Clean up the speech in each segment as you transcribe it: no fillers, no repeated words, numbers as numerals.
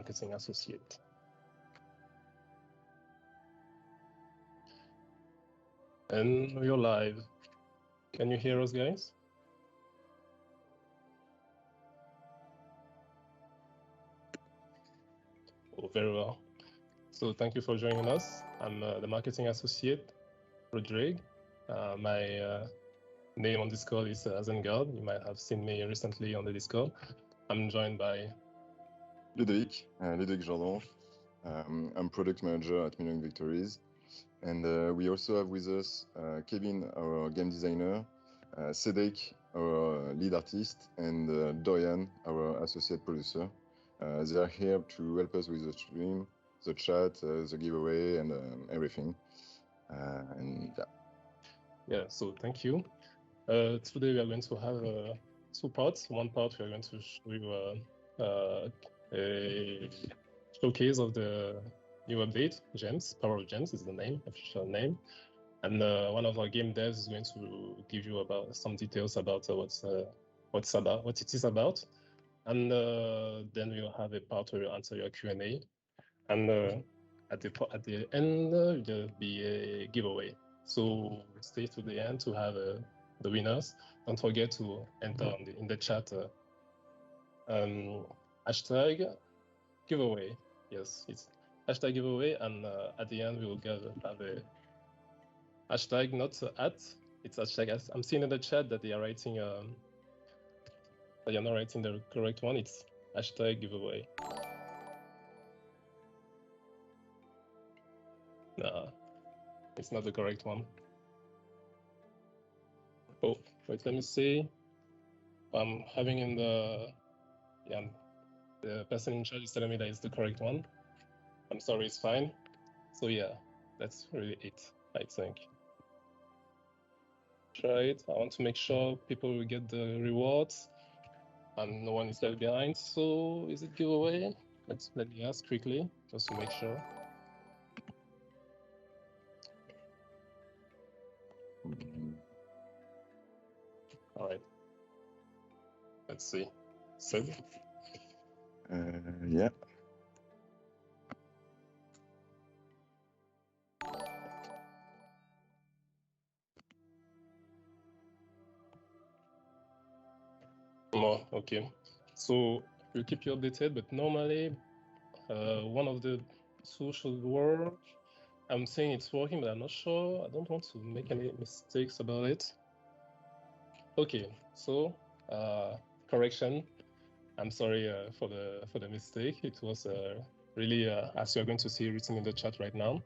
marketing associate. And we're live. Can you hear us, guys? Oh, very well. So thank you for joining us. I'm the marketing associate, Rodrigue. My name on Discord is Azengard. You might have seen me recently on the Discord. I'm joined by Ludovic Jordan. I'm product manager at Victories. And we also have with us Kevin, our game designer, Cedric, our lead artist, and Dorian, our associate producer. They are here to help us with the stream, the chat, the giveaway, and everything. Yeah, so thank you. Today we are going to have two parts. One part we are going to show you a showcase of the new update, Gems. Power of Gems is the name, official name. And one of our game devs is going to give you about some details about what it is about. And then we'll have a part where you answer your Q&A. And at the end, there'll be a giveaway. So stay to the end to have the winners. Don't forget to enter in the chat hashtag giveaway. Yes, it's hashtag giveaway, and at the end we will have a hashtag, not at. It's hashtag. I'm seeing in the chat that they are writing. That you're not writing the correct one. It's hashtag giveaway. Nah, it's not the correct one. Oh, wait, let me see. I'm having in the person in charge is telling me that it's the correct one. I'm sorry, it's fine. So yeah, that's really it, I think. Try it. I want to make sure people will get the rewards and no one is left behind. So is it giveaway? Let me ask quickly just to make sure. All right. Let's see. Seb? Yeah. Oh, okay. So we'll keep you updated, but normally one of the two should work. I'm saying it's working, but I'm not sure. I don't want to make any mistakes about it. Okay, so correction. I'm sorry for the mistake. It was really as you're going to see written in the chat right now.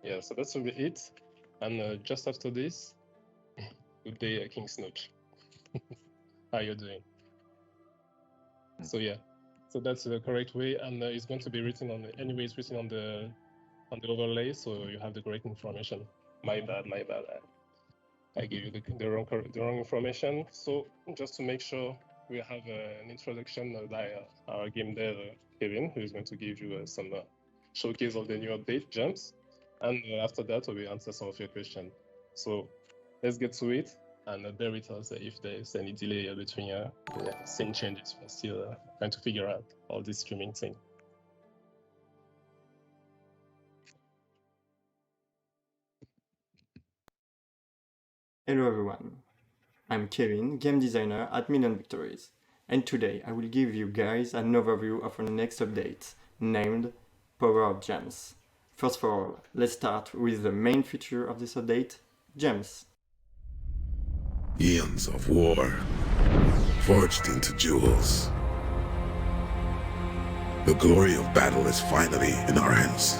Yeah, so that's will be it. And just after this, good day, King Snooch. How you doing? So yeah, so that's the correct way, and it's going to be written on anyway. It's written on the overlay, so you have the correct information. My bad. I gave you the wrong information. So just to make sure, we have an introduction by our game dev Kevin, who is going to give you some showcase of the new update Gems, and after that we will answer some of your questions. So let's get to it, and bear with us if there's any delay between the scene changes. We're still trying to figure out all this streaming thing. Hello everyone, I'm Kevin, game designer at Victories, and today I will give you guys an overview of our next update, named Power of Gems. First of all, let's start with the main feature of this update, Gems. Eons of war, forged into jewels. The glory of battle is finally in our hands.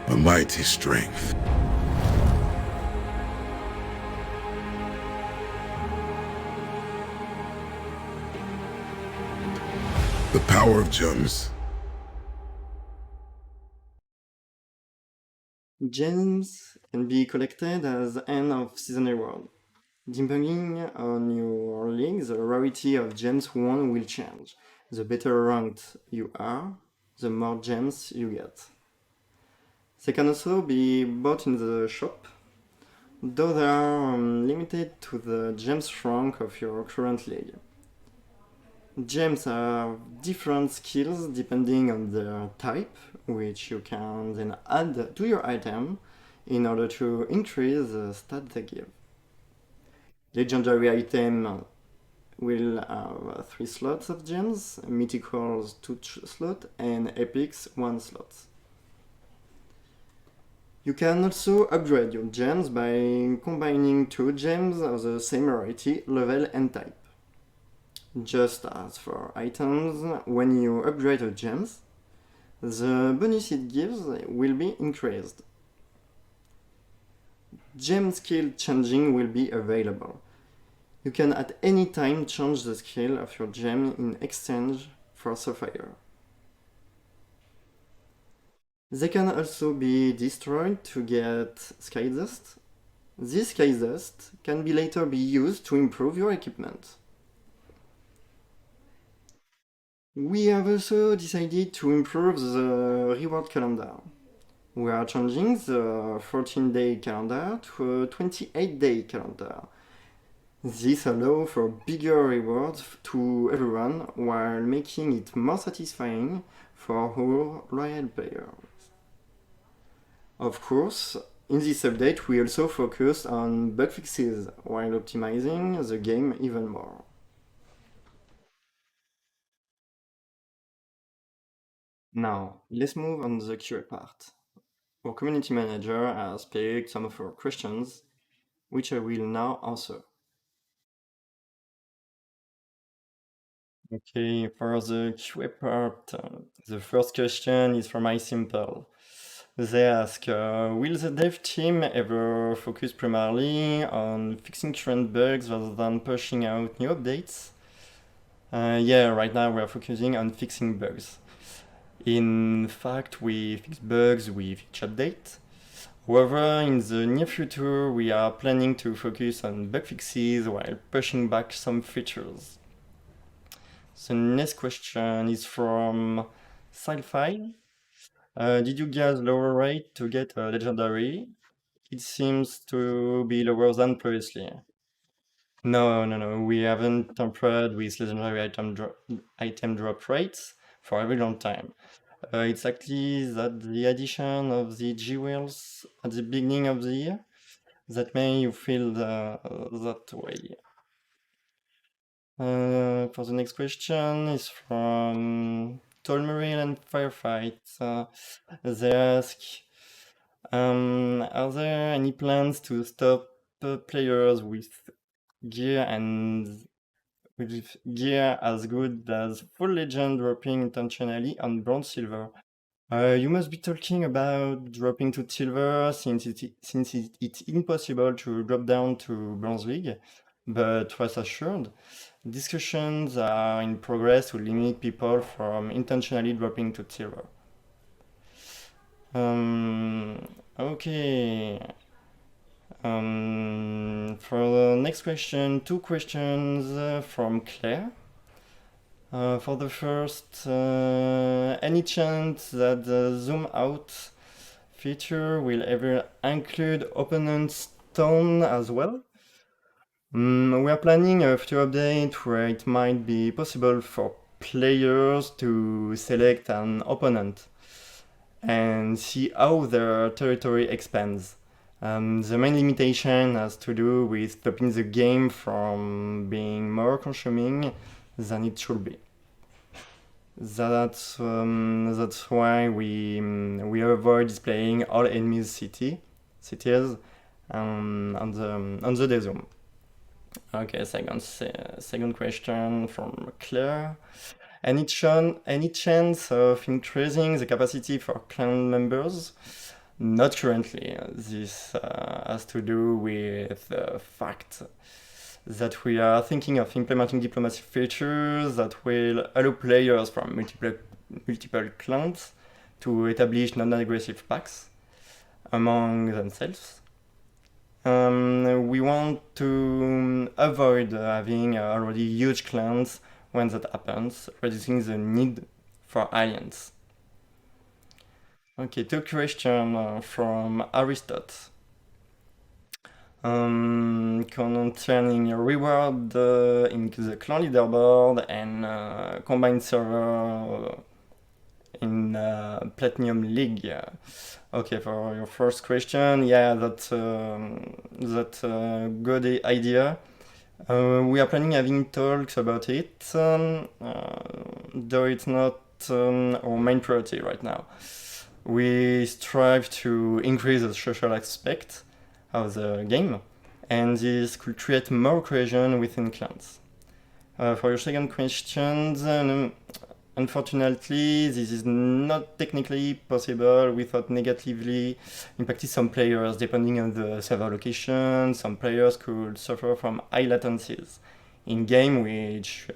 A mighty strength. The power of gems. Gems can be collected as end of season reward. Depending on your league, the rarity of gems won will change. The better ranked you are, the more gems you get. They can also be bought in the shop. though they are limited to the gems rank of your current league. Gems have different skills depending on their type, which you can then add to your item in order to increase the stat they give. Legendary item will have 3 slots of gems, mythicals 2 slots, and epics 1 slot. You can also upgrade your gems by combining 2 gems of the same variety, level and type. Just as for items, when you upgrade your gems, the bonus it gives will be increased. Gem skill changing will be available. You can at any time change the skill of your gem in exchange for sapphire. They can also be destroyed to get sky dust. This sky dust can later be used to improve your equipment. We have also decided to improve the reward calendar. We are changing the 14-day calendar to a 28-day calendar. This allows for bigger rewards to everyone while making it more satisfying for our loyal players. Of course, in this update we also focus on bug fixes while optimizing the game even more. Now, let's move on the QA part. Our community manager has picked some of our questions, which I will now answer. Okay, for the QA part, the first question is from iSimple. They ask, will the dev team ever focus primarily on fixing current bugs rather than pushing out new updates? Yeah, right now we are focusing on fixing bugs. In fact, we fix bugs with each update. However, in the near future, we are planning to focus on bug fixes while pushing back some features. The next question is from Sci-Fi. Did you guys lower rate to get a legendary? It seems to be lower than previously. No, we haven't tampered with legendary item drop rates for a very long time. It's actually that the addition of the G-Wheels at the beginning of the year that made you feel that way. For the next question is from Tolmeril and Firefight. They ask, are there any plans to stop players with gear as good as full legend dropping intentionally on bronze silver? You must be talking about dropping to silver since it's impossible to drop down to bronze league, but rest assured, discussions are in progress to limit people from intentionally dropping to silver. Okay. For the next question, 2 questions from Claire. For the first, any chance that the zoom out feature will ever include opponent stone as well? We are planning a future update where it might be possible for players to select an opponent and see how their territory expands. The main limitation has to do with stopping the game from being more consuming than it should be. That's why we avoid displaying all enemies' cities on the day zoom. Okay, second question from Claire. Any chance of increasing the capacity for clan members? Not currently. This has to do with the fact that we are thinking of implementing diplomacy features that will allow players from multiple clans to establish non-aggressive pacts among themselves. We want to avoid having already huge clans when that happens, reducing the need for alliance. Okay, 2 questions from Aristotle. concerning a reward in the clan leaderboard and combined server in Platinum League. Okay, for your first question, yeah, that's good idea. We are planning having talks about it, though it's not our main priority right now. We strive to increase the social aspect of the game, and this could create more cohesion within clans. For your second question, unfortunately, this is not technically possible without negatively impacting some players. Depending on the server location, some players could suffer from high latencies in game, which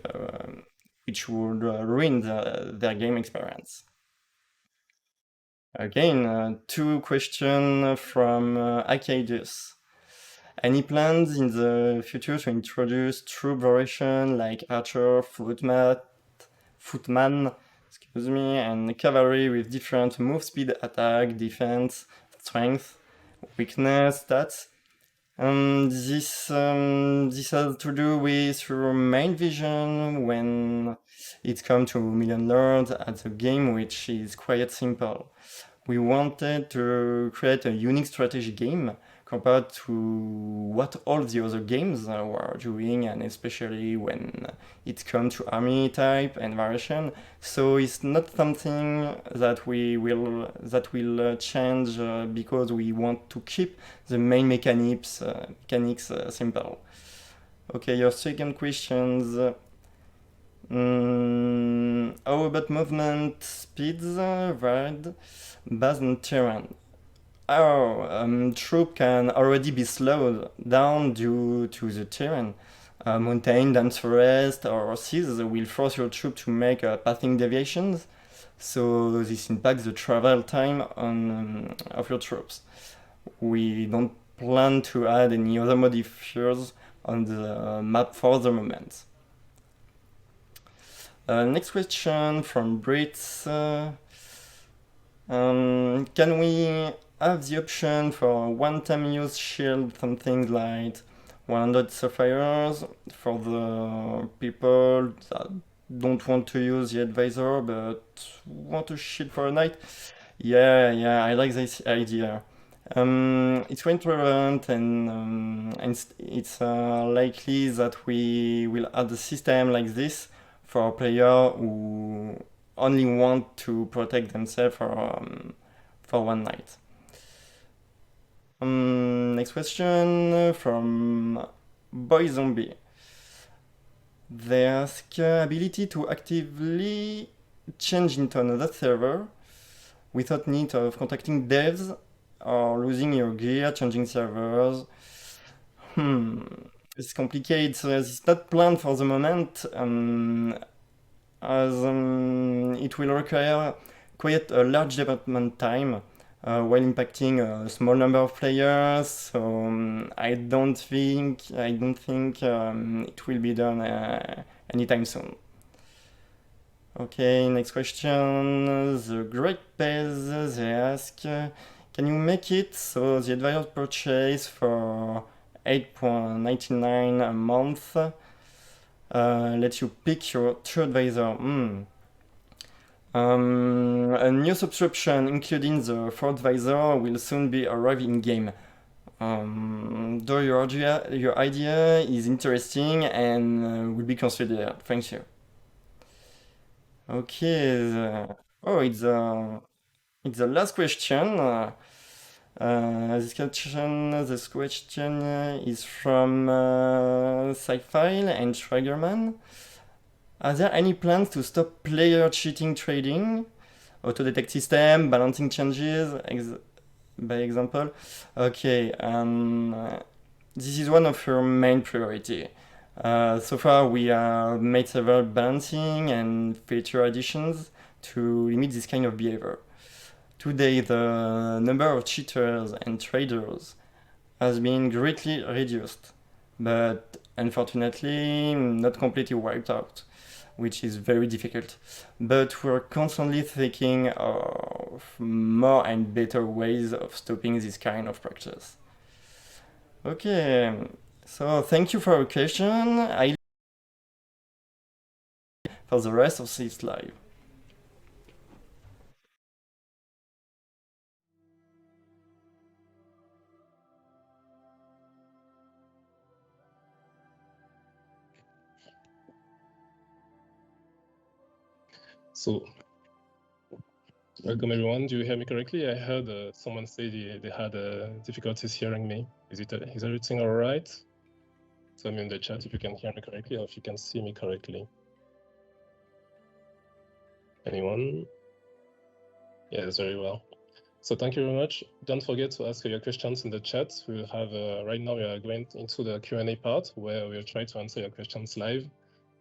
would ruin their game experience. Again, two questions from Arcadius. Any plans in the future to introduce troop variation like archer, footman, and cavalry with different move speed, attack, defense, strength, weakness, stats? This has to do with your main vision when it comes to Million Lords as a game which is quite simple. We wanted to create a unique strategy game compared to what all the other games were doing, and especially when it comes to army type and variation. So it's not something that will change because we want to keep the main mechanics simple. Okay, your second questions. How about movement speeds varied based on terrain? Troop can already be slowed down due to the terrain. Mountain, dense forest, or seas will force your troop to make pathing deviations, so this impacts the travel time of your troops. We don't plan to add any other modifiers on the map for the moment. Next question from Brits. Can we have the option for one-time use shield, something like 100 sapphires for the people that don't want to use the advisor but want to shield for a night? Yeah, I like this idea. It's quite relevant, and it's likely that we will add a system like this for a player who only want to protect themselves for one night. Next question from Boy Zombie. They ask ability to actively change into another server without need of contacting devs or losing your gear, changing servers. It's complicated. So it's not planned for the moment, as it will require quite a large development time while impacting a small number of players. So I don't think it will be done anytime soon. Okay, next question. The Great Pez, they ask, can you make it so the advisor purchase for 8.99 a month lets you pick your true advisor? A new subscription, including the 4 advisor, will soon be arriving in game. Though your idea is interesting and will be considered. Thank you. Okay. It's the last question. This question is from Sci-Fi and Triggerman. Are there any plans to stop player cheating trading? Auto-detect system, balancing changes, by example? Okay, this is one of your main priority. So far, we have made several balancing and feature additions to limit this kind of behavior. Today, the number of cheaters and traders has been greatly reduced, but unfortunately not completely wiped out, which is very difficult. But we're constantly thinking of more and better ways of stopping this kind of practice. Okay, so thank you for your question. I for the rest of this live. So, welcome everyone. Do you hear me correctly? I heard someone say they had difficulties hearing me. Is everything all right? Tell me in the chat if you can hear me correctly or if you can see me correctly. Anyone? Yes, very well. So thank you very much. Don't forget to ask your questions in the chat. We have right now we are going into the Q&A part where we'll try to answer your questions live.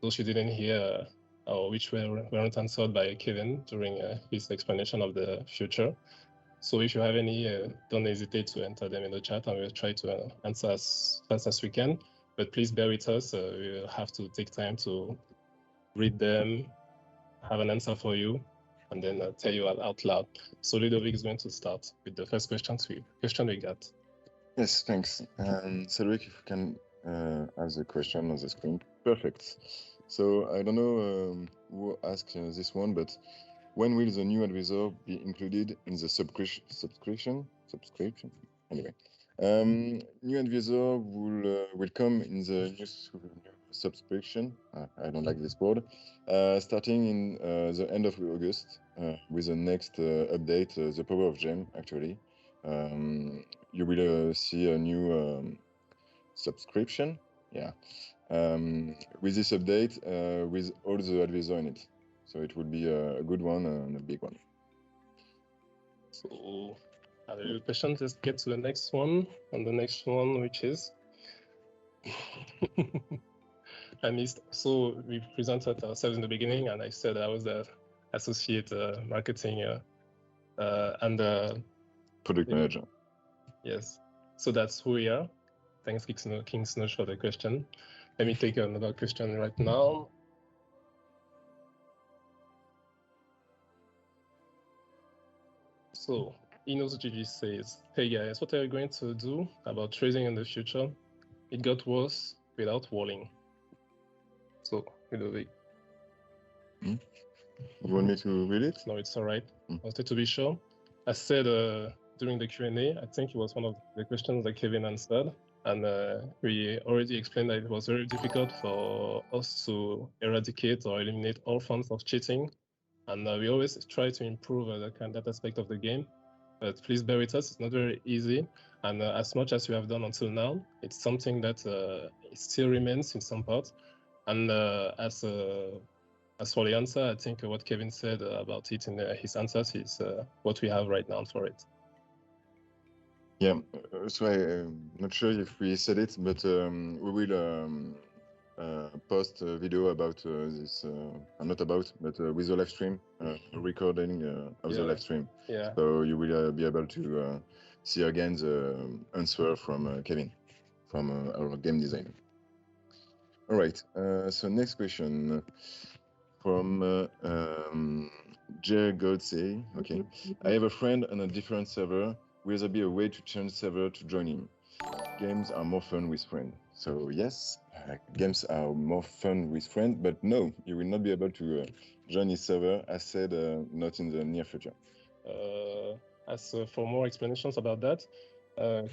Those you didn't hear or which weren't answered by Kevin during his explanation of the future. So if you have any, don't hesitate to enter them in the chat and we'll try to answer as fast as we can. But please bear with us. We'll have to take time to read them, have an answer for you, and then tell you out loud. So Ludovic is going to start with the first question we got. Yes, thanks. Cedric, if you can have the question on the screen. Perfect. So I don't know who asked this one, but when will the new advisor be included in the subscription? Anyway, new advisor will come in the new subscription. I don't like this word. Starting in the end of August with the next update, the Power of Gem. Actually, you will see a new subscription. Yeah. With this update, with all the advisor in it. So it will be a good one and a big one. So other questions, let's get to the next one. And the next one, which is I missed. So we presented ourselves in the beginning, and I said I was the associate marketing and Product manager. Yes. So that's who we are. Thanks, King Snosh, for the question. Let me take another question right now. So InosGG says, hey guys, what are you going to do about trading in the future? It got worse without walling. So, Ludovic. You want me to read it? No, it's all right. I wanted to be sure. I said during the Q&A, I think it was one of the questions that Kevin answered. And we already explained that it was very difficult for us to eradicate or eliminate all forms of cheating. And we always try to improve that aspect of the game. But please bear with us, it's not very easy. And as much as we have done until now, it's something that it still remains in some parts. And as for the answer, I think what Kevin said about it in his answers is what we have right now for it. Yeah, so I'm not sure if we said it, but we will post a video about this, not about, but with the live stream, recording of the live stream. Yeah. So you will be able to see again the answer from Kevin, from our game designer. All right, so next question from Jer Godse. Okay, I have a friend on a different server. Will there be a way to change server to join him? Games are more fun with friends. So yes, games are more fun with friends, but no, you will not be able to join his server, as said, not in the near future. As for more explanations about that,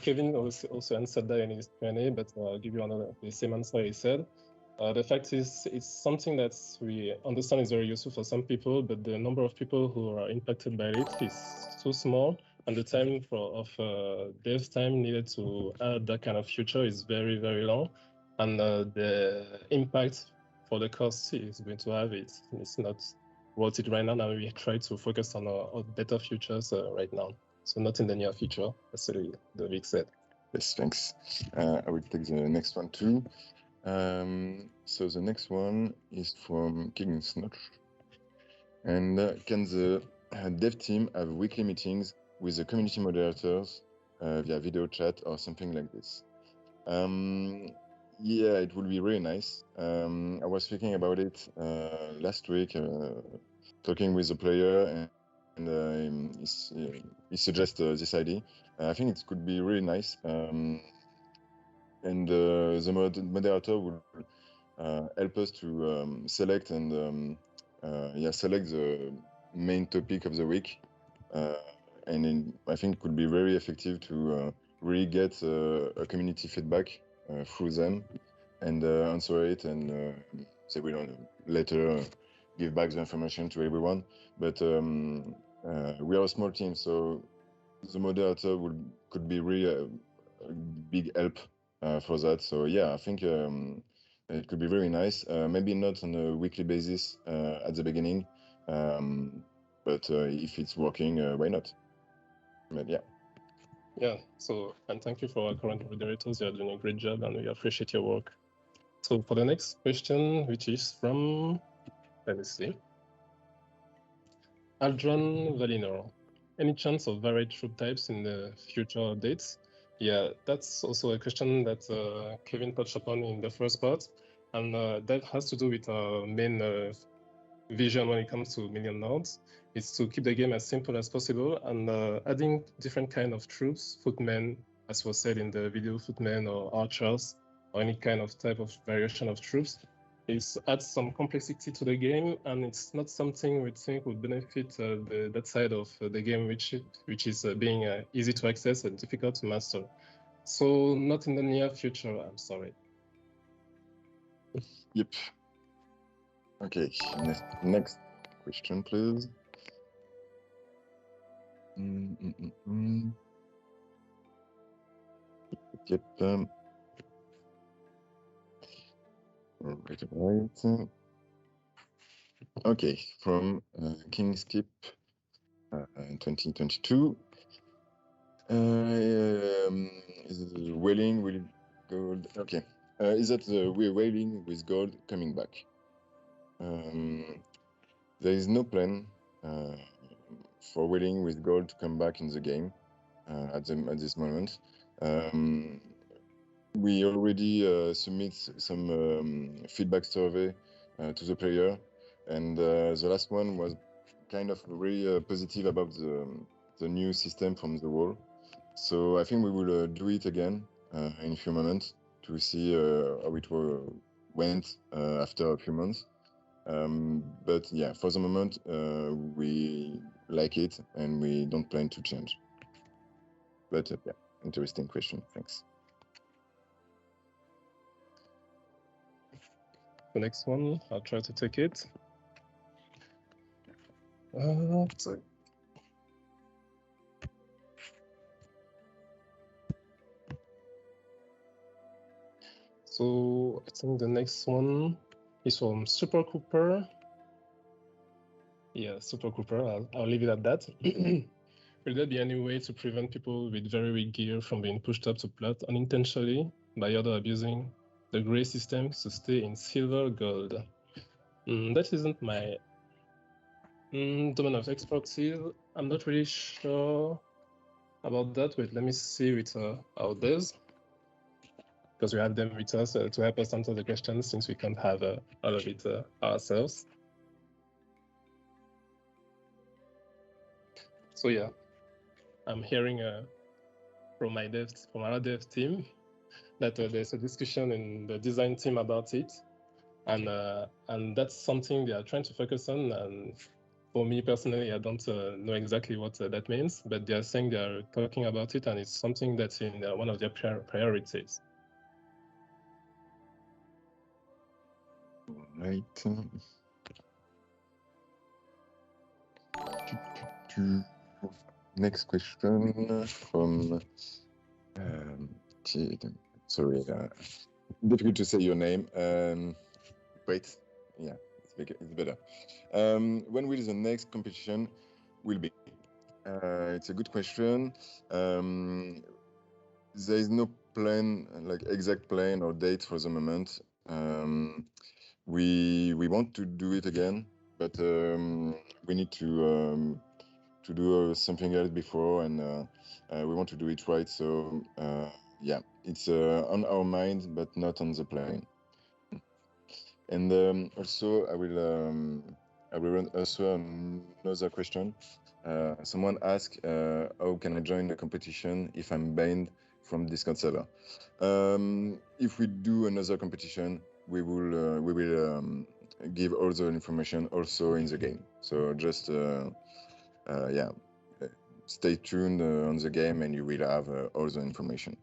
Kevin also answered that in his Q&A, but I'll give you the same answer he said. The fact is, it's something that we understand is very useful for some people, but the number of people who are impacted by it is so small, and the time of dev time needed to add that kind of feature is very, very long, and the impact for the cost is going to have it's not worth it right now. Now we try to focus on better futures right now, so not in the near future, as the Vic said. Yes, thanks. I will take the next one too. So the next one is from King Snotch. And can the dev team have weekly meetings with the community moderators via video chat or something like this? Yeah, it would be really nice. I was thinking about it last week, talking with the player, and he suggested this idea. I think it could be really nice. and the moderator will help us to select and select the main topic of the week, and I think it could be very effective to really get a community feedback through them and answer it, and they will later give back the information to everyone. But we are a small team, so the moderator could be really a big help for that. So yeah, I think it could be very nice. Maybe not on a weekly basis at the beginning, but if it's working, why not? But yeah. Yeah, so, and thank you for our current moderators. You're doing a great job and we appreciate your work. So for the next question, which is from, let me see, Aldron Valinor. Any chance of varied troop types in the future updates? Yeah, that's also a question that Kevin touched upon in the first part, and that has to do with our main vision when it comes to Million Nodes. Is to keep the game as simple as possible and adding different kind of troops, footmen, as was said in the video, footmen or archers, or any kind of type of variation of troops. It adds some complexity to the game, and it's not something we think would benefit that side of the game, which is being easy to access and difficult to master. So not in the near future, I'm sorry. Yep. Okay, next question, please. Yep. Right. Okay, from King Skip 2022. Is whaling with gold? Okay. Is that we're whaling with gold coming back? There is no plan for whaling with gold to come back in the game at this moment. We already submit some feedback survey to the player, and the last one was kind of very positive about the new system from the wall. So I think we will do it again in a few moments to see how it went after a few months. But yeah, for the moment, we like it and we don't plan to change. But yeah, interesting question. Thanks. The next one, I'll try to take it. Sorry. So I think the next one is from Super Cooper. Yeah, Super Cooper. I'll leave it at that. Will there be any way to prevent people with very weak gear from being pushed up to plat unintentionally by other abusing the gray system to stay in silver gold? That isn't my domain of expertise. I'm not really sure about that. Wait, let me see with our devs, because we have them with us to help us answer the questions, since we can't have all of it ourselves. So yeah, I'm hearing from our dev team, that there's a discussion in the design team about it, and that's something they are trying to focus on. And for me personally, I don't know exactly what that means, but they are saying they are talking about it, and it's something that's in one of their priorities. Right. Next question from sorry, difficult to say your name. Wait, yeah, it's better. When will the next competition will be? It's a good question. There is no plan, like exact plan or date for the moment. We want to do it again, but we need to do something else before, and we want to do it right. So yeah, it's on our mind, but not on the plan. And also, I will run also another question. Someone asked, how can I join the competition if I'm banned from Discord server. If we do another competition, we will give all the information also in the game. So just stay tuned on the game, and you will have all the information.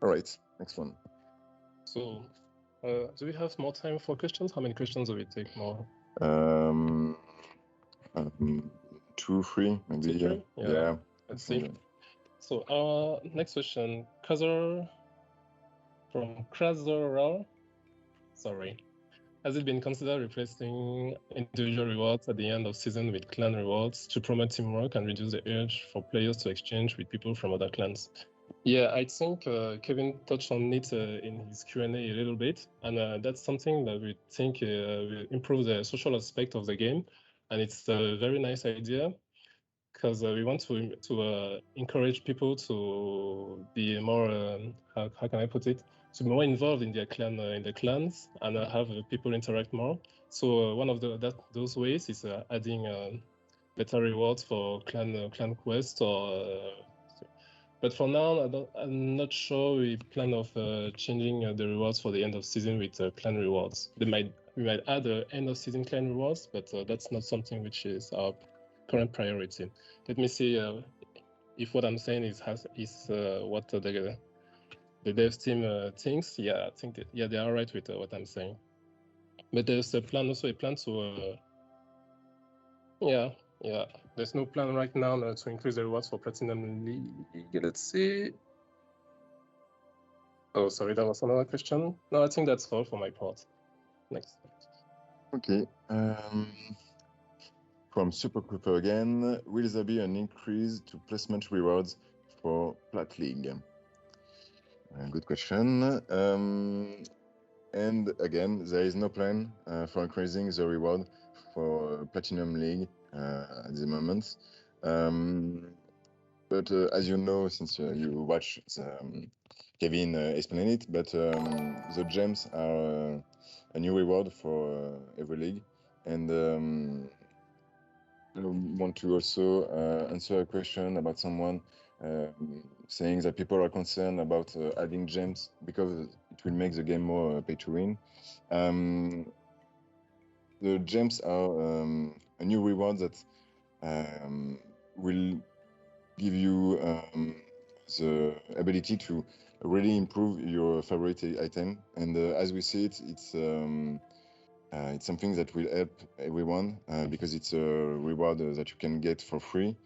All right, next one. So, do we have more time for questions? How many questions will we take more? 2, 3, maybe. 2, 3? Yeah. Let's see. So our next question, from Krasor. Sorry. Has it been considered replacing individual rewards at the end of season with clan rewards to promote teamwork and reduce the urge for players to exchange with people from other clans? Yeah, I think Kevin touched on it in his Q&A a little bit, and that's something that we think will improve the social aspect of the game, and it's a very nice idea because we want to encourage people to be more how can I put it, to be more involved in their clan in the clans and have people interact more. So one of those ways is adding better rewards for clan quests but for now, I'm not sure we plan of changing the rewards for the end of season with clan rewards. We might add end of season clan rewards, but that's not something which is our current priority. Let me see if what I'm saying is what the dev team thinks. Yeah, I think they are right with what I'm saying. But there's a plan to there's no plan right now to increase the rewards for Platinum League. Let's see. Oh, sorry, that was another question. No, I think that's all for my part. Next. Okay. From Super Cooper again, will there be an increase to placement rewards for Plat League? Good question. And again, there is no plan for increasing the reward for Platinum League at the moment. But as you know, since you watch Kevin explain it, but the gems are a new reward for every league. And I want to also answer a question about someone saying that people are concerned about adding gems because it will make the game more pay to win. The gems are a new reward that will give you the ability to really improve your favorite item. And as we see it, it's something that will help everyone because it's a reward that you can get for free.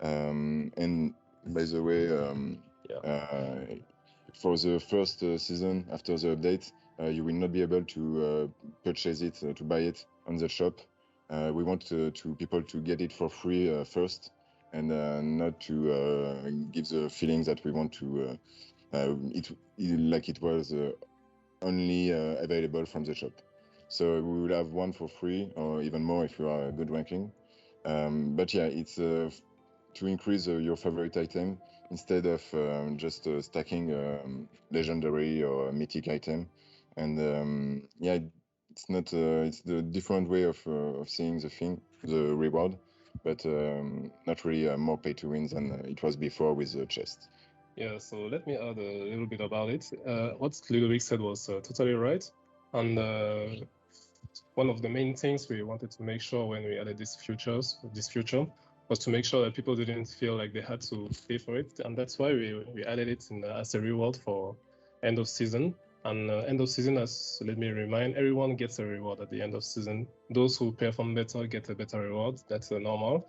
And by the way, for the first season after the update, you will not be able to purchase it, to buy it on the shop. We want people to get it for free first, and not to give the feeling that we want to like it was only available from the shop. So we will have one for free, or even more if you are a good ranking. But yeah, it's to increase your favorite item instead of just stacking legendary or mythic item. And yeah, it's not it's the different way of seeing the reward, but not really more pay to win than it was before with the chest. Yeah, so let me add a little bit about it. What Ludovic said was totally right. And one of the main things we wanted to make sure when we added this feature was to make sure that people didn't feel like they had to pay for it. And that's why we added it as a reward for end of season. And end of season, let me remind, everyone gets a reward at the end of season. Those who perform better get a better reward. That's normal.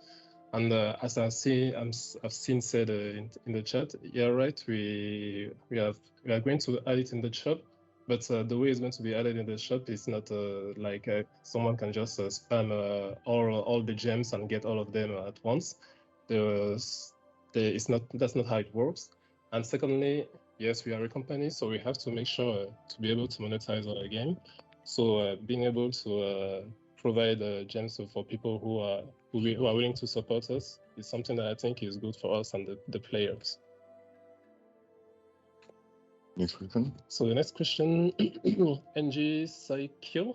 And as I've seen said in the chat, yeah, right. We are going to add it in the shop, but the way it's going to be added in the shop is not like someone can just spam all the gems and get all of them at once. That's not how it works. And secondly, yes, we are a company, so we have to make sure to be able to monetize our game. So being able to provide gems for people who are willing to support us is something that I think is good for us and the players. Next question. So the next question, NG Saikyo.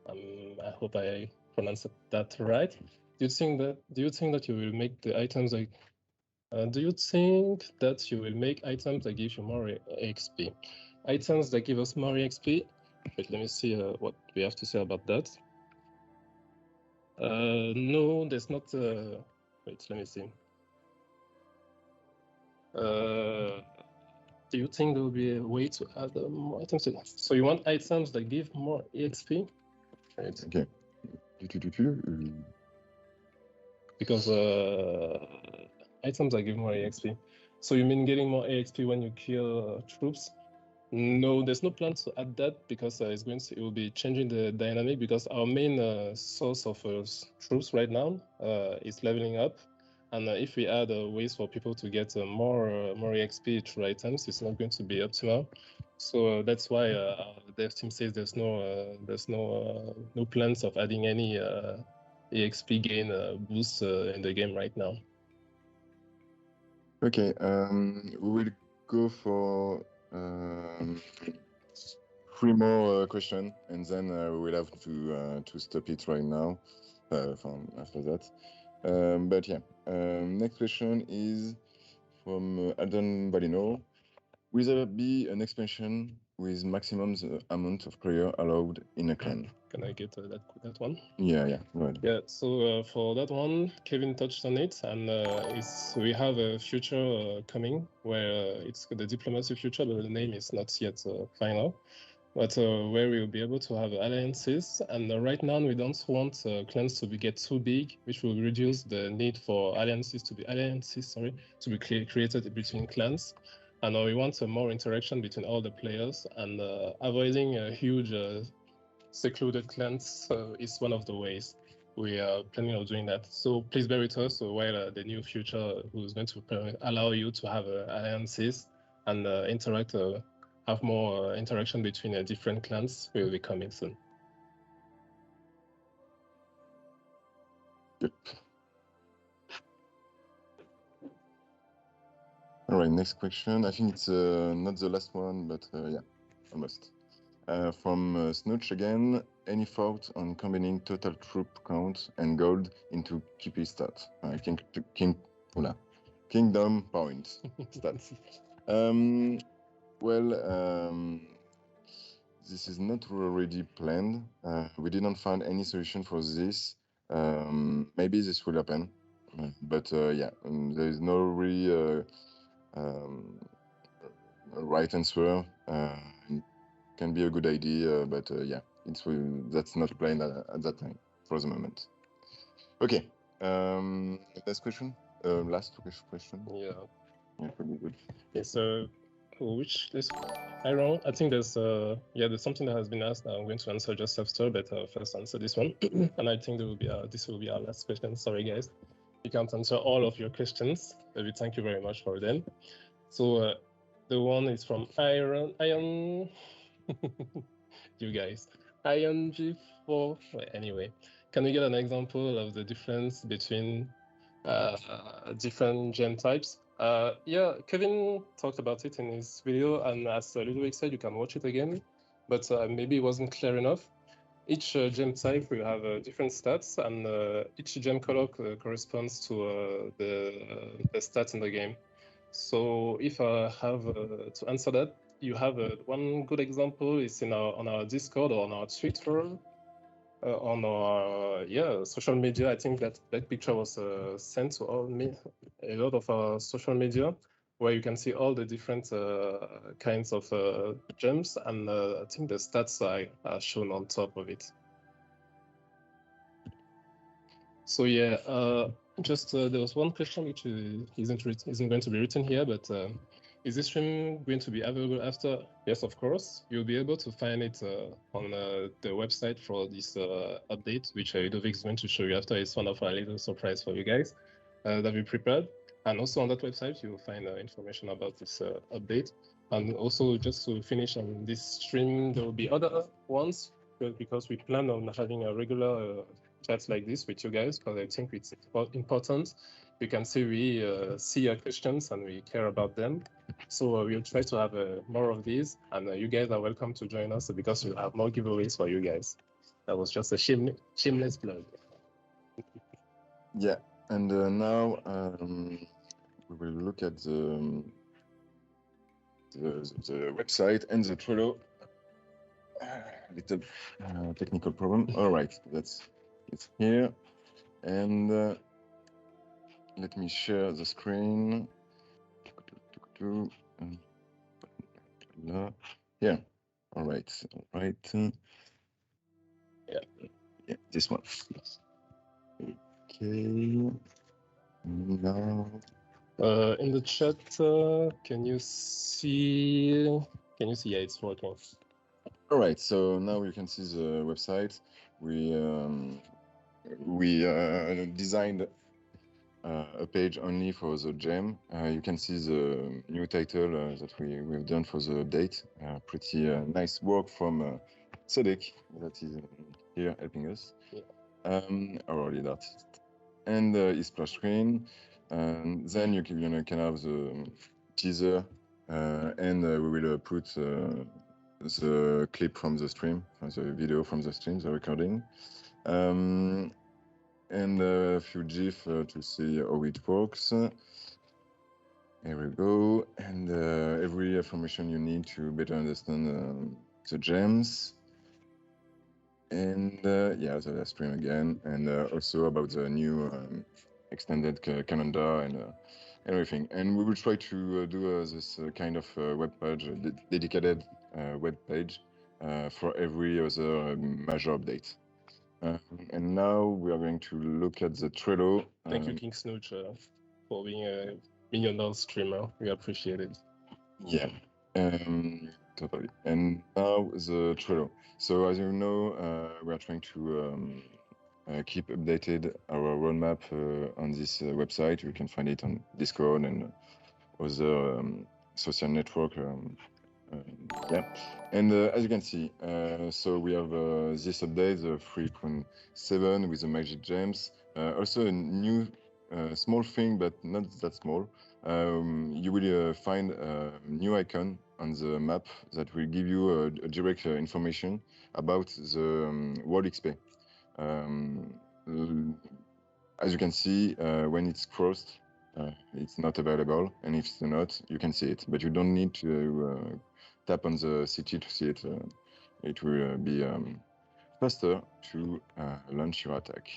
I hope I pronounced that right. Do you think that you will make the items like Do you think that you will make items that give you more XP? Items that give us more XP? Wait, let me see what we have to say about that. No, there's not. Wait, let me see. Do you think there will be a way to add more items? So you want items that give more EXP? Right. Okay. Because items that give more EXP. So you mean getting more EXP when you kill troops? No, there's no plan to add that because it will be changing the dynamic because our main source of troops right now is leveling up. And if we add ways for people to get more EXP through items, it's not going to be optimal. So that's why our dev team says there's no plans of adding any EXP gain boost in the game right now. Okay, we will go for 3 more questions, and then we will have to stop it right now from after that. But yeah, next question is from Alden Balino. Will there be an expansion with maximum amount of player allowed in a clan? Can I get that one? Yeah, go ahead. Yeah, so for that one, Kevin touched on it, and we have a future coming where it's the diplomacy future, but the name is not yet final. But where we will be able to have alliances, and right now we don't want clans to get too big, which will reduce the need for alliances to be created between clans. And we want more interaction between all the players, and avoiding huge secluded clans is one of the ways we are planning on doing that. So please bear with us while the new future is going to allow you to have alliances and interact, have more interaction between different clans will be coming soon. Yep. All right, next question. I think it's not the last one, but yeah, almost. From Snooch again, any thought on combining total troop count and gold into KP stat? Kingdom points stats. This is not already planned. We didn't find any solution for this. Maybe this will happen, but yeah, there is no really right answer. It can be a good idea, but yeah, that's not planned at that time for the moment. Okay, last question. Last question. Yeah. Yeah, could be good. Okay, so which list? Iron. I think there's something that has been asked. I'm going to answer just after, but first answer this one. And I think this will be our last question. Sorry, guys, we can't answer all of your questions, but we thank you very much for them. So the one is from Iron. You guys, Iron G4. Well, anyway, can we get an example of the difference between different gem types? Yeah, Kevin talked about it in his video, and as Ludovic said, you can watch it again, but maybe it wasn't clear enough. Each gem type will have different stats, and each gem color corresponds to the stats in the game. So if I have to answer that, you have one good example is on our Discord or on our Twitter. On our social media. I think that picture was sent to a lot of our social media, where you can see all the different kinds of gems, and I think the stats are shown on top of it. So yeah, just there was one question which isn't going to be written here, but is this stream going to be available after? Yes, of course. You'll be able to find it on the website for this update, which Ludovic is going to show you after. It's one of our little surprise for you guys that we prepared. And also on that website, you'll find information about this update. And also, just to finish on this stream, there will be other ones because we plan on having a regular chats like this with you guys, because I think it's important. You can see we see your questions and we care about them. So we'll try to have more of these, and you guys are welcome to join us because we'll have more giveaways for you guys. That was just a shameless plug. Yeah, and now we will look at the website and the Trello. Little technical problem. All right, it's here, and let me share the screen. Yeah. All right. Yeah, this one. Okay. Now. In the chat, can you see? Yeah, it's working. All right. So now you can see the website. We designed a page only for the gem. You can see the new title that we've done for the update. Pretty nice work from Cedric that is here helping us. Yeah. Our lead artist. And his splash screen. Then you can have the teaser, and we will put the clip from the stream, the video from the stream, the recording. And a few GIF to see how it works. Here we go, and every information you need to better understand the gems. And yeah, the stream again, and also about the new extended calendar and everything. And we will try to do this kind of web page, dedicated web page for every other major update. And now we are going to look at the Trello. Thank you, King Snooch, for being a million-dollar streamer. We appreciate it. Yeah, totally. And now the Trello. So as you know, we are trying to keep updated our roadmap on this website. You can find it on Discord and other social network. Yeah, and as you can see, so we have this update, the 3.7 with the magic gems. Also a new small thing, but not that small. You will find a new icon on the map that will give you a direct information about the world XP. As you can see, when it's crossed, it's not available, and if it's not, you can see it, but you don't need to tap on the CT to see it. It will be faster to launch your attack.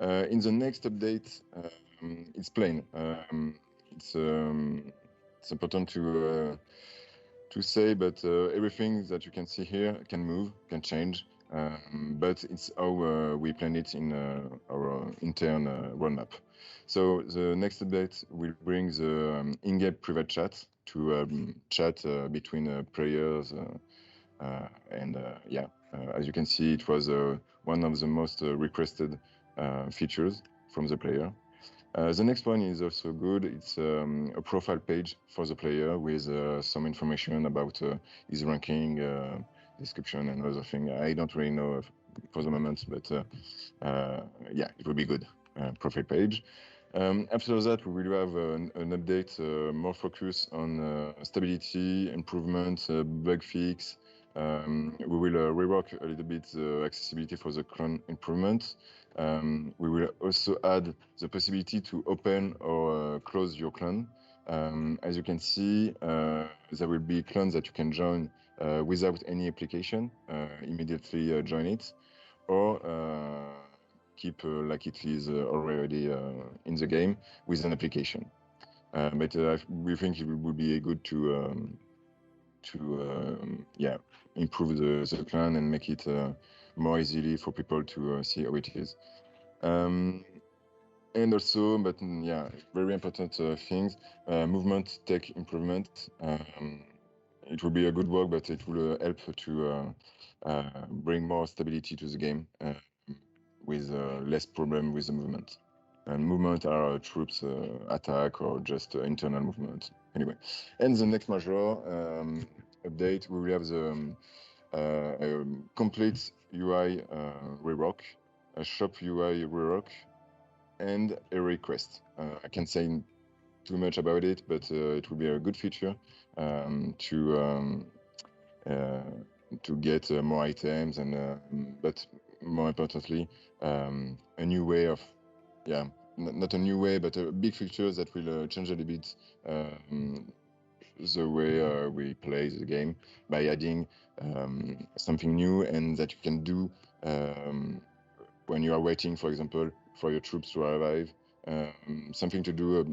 In the next update, it's plain. It's important to say, but everything that you can see here can move, can change. But it's how we plan it in our internal roadmap. So the next update will bring the in-game private chat to chat between players, and yeah, as you can see, it was one of the most requested features from the player. The next one is also good. It's a profile page for the player with some information about his ranking, description, and other things. I don't really know for the moment, but yeah, it will be good. Profile page. After that, we will have an update more focused on stability, improvement, bug fix. We will rework a little bit the accessibility for the clone improvement. We will also add the possibility to open or close your clone. As you can see, there will be clones that you can join without any application, immediately join it, or keep like it is already in the game with an application. But we think it would be good to yeah, improve the clan and make it more easily for people to see how it is. And also, but yeah, very important things, movement tech improvement. It will be a good work, but it will help to bring more stability to the game with less problem with the movement. And movement are troops attack or just internal movement. Anyway, and the next major update, we will have the complete UI rework, a shop UI rework, and a request. I can't say too much about it, but it will be a good feature to get more items and but more importantly, a new way of not a new way, but a big features that will change a little bit the way we play the game by adding something new and that you can do when you are waiting, for example, for your troops to arrive. Something to do,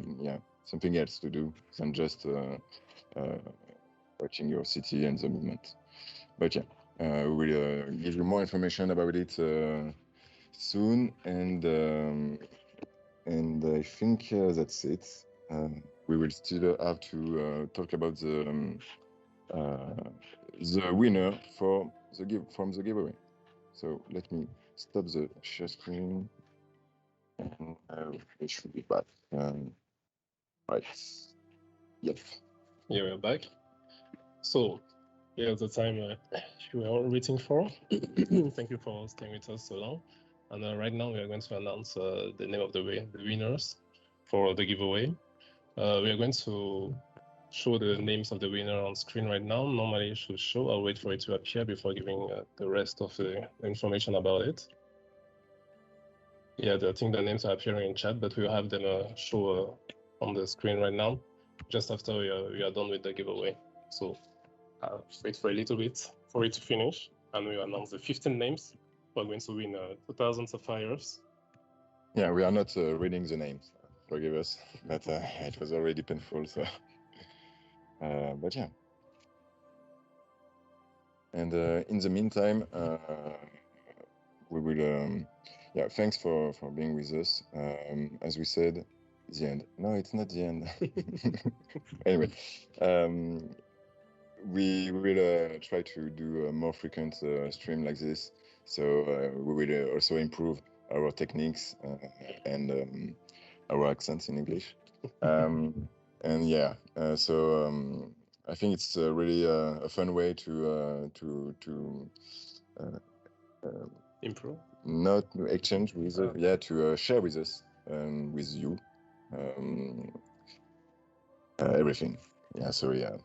something else to do than just watching your city and the movement. But yeah, we'll give you more information about it soon, and I think that's it. We will still have to talk about the winner from the giveaway. So let me stop the share screen, and it should be back. Right. Yep. Yeah, we're back. So, yeah, the time you were all waiting for. Thank you for staying with us so long. And right now we are going to announce the name of the winners for the giveaway. We are going to show the names of the winner on screen right now. Normally it should show. I'll wait for it to appear before giving the rest of the information about it. Yeah, I think the names are appearing in chat, but we'll have them show on the screen right now, just after we are done with the giveaway. So wait for a little bit for it to finish, and we'll announce the 15 names who are going to win 2,000 sapphires. Yeah, we are not reading the names. Forgive us, but it was already painful. So, but yeah. And in the meantime, we will. Yeah, thanks for being with us. As we said, the end. No, it's not the end. Anyway, we will try to do a more frequent stream like this. So we will also improve our techniques and our accents in English. And yeah, so I think it's really a fun way to improve, not exchange with to share with us and with you everything. Yeah, so yeah.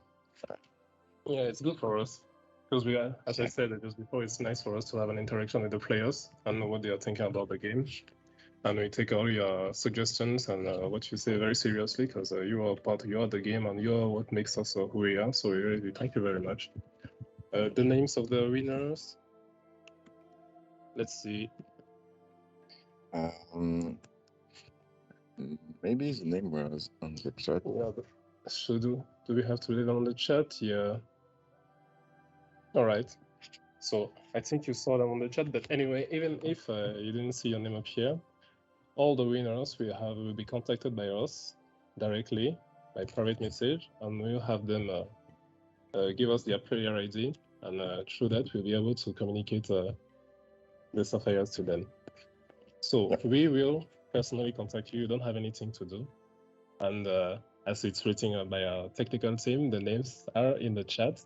Yeah, it's good for us because we are, as I said just before, it's nice for us to have an interaction with the players and know what they are thinking about the game. And we take all your suggestions and what you say very seriously, because you are the game and you are what makes us who we are. So we really thank you very much. The names of the winners. Let's see. Maybe the name was on the chat. Yeah, do we have to leave it on the chat? Yeah. All right. So I think you saw them on the chat, but anyway, even if you didn't see your name appear, all the winners will be contacted by us directly by private message, and we'll have them give us their player ID, and through that we'll be able to communicate the sapphires to them. So we will personally contact you. You don't have anything to do, and as it's written by our technical team, the names are in the chat.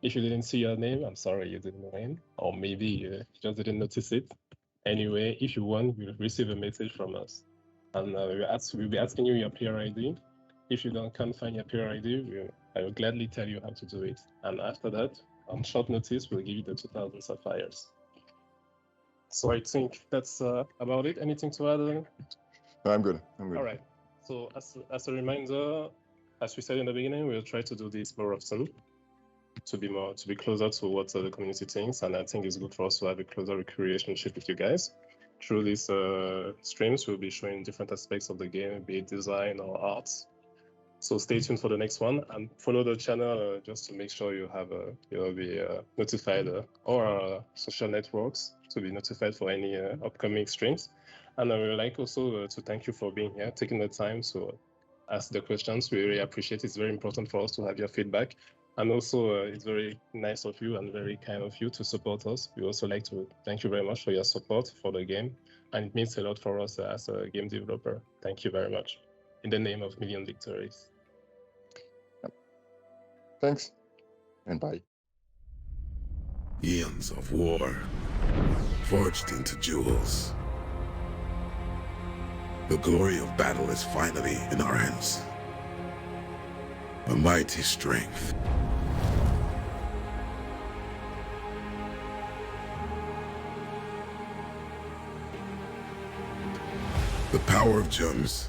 If you didn't see your name, I'm sorry you didn't win, or maybe you just didn't notice it. Anyway, if you won, you'll receive a message from us. And we'll be asking you your player ID. If you can't find your player ID, I will gladly tell you how to do it. And after that, on short notice, we'll give you the 2,000 sapphires. So I think that's about it. Anything to add? No, I'm good. All right. So as a reminder, as we said in the beginning, we'll try to do this more often, to be closer to what the community thinks, and I think it's good for us to have a closer relationship with you guys. Through these streams, we'll be showing different aspects of the game, be it design or arts. So stay tuned for the next one and follow the channel just to make sure you have you'll be notified or our social networks to be notified for any upcoming streams. And I would like also to thank you for being here, taking the time to ask the questions. We really appreciate it. It's very important for us to have your feedback. And also, it's very nice of you and very kind of you to support us. We also like to thank you very much for your support for the game. And it means a lot for us as a game developer. Thank you very much. In the name of Million Victories. Thanks, and bye. Eons of war, forged into jewels. The glory of battle is finally in our hands. A mighty strength. The power of gems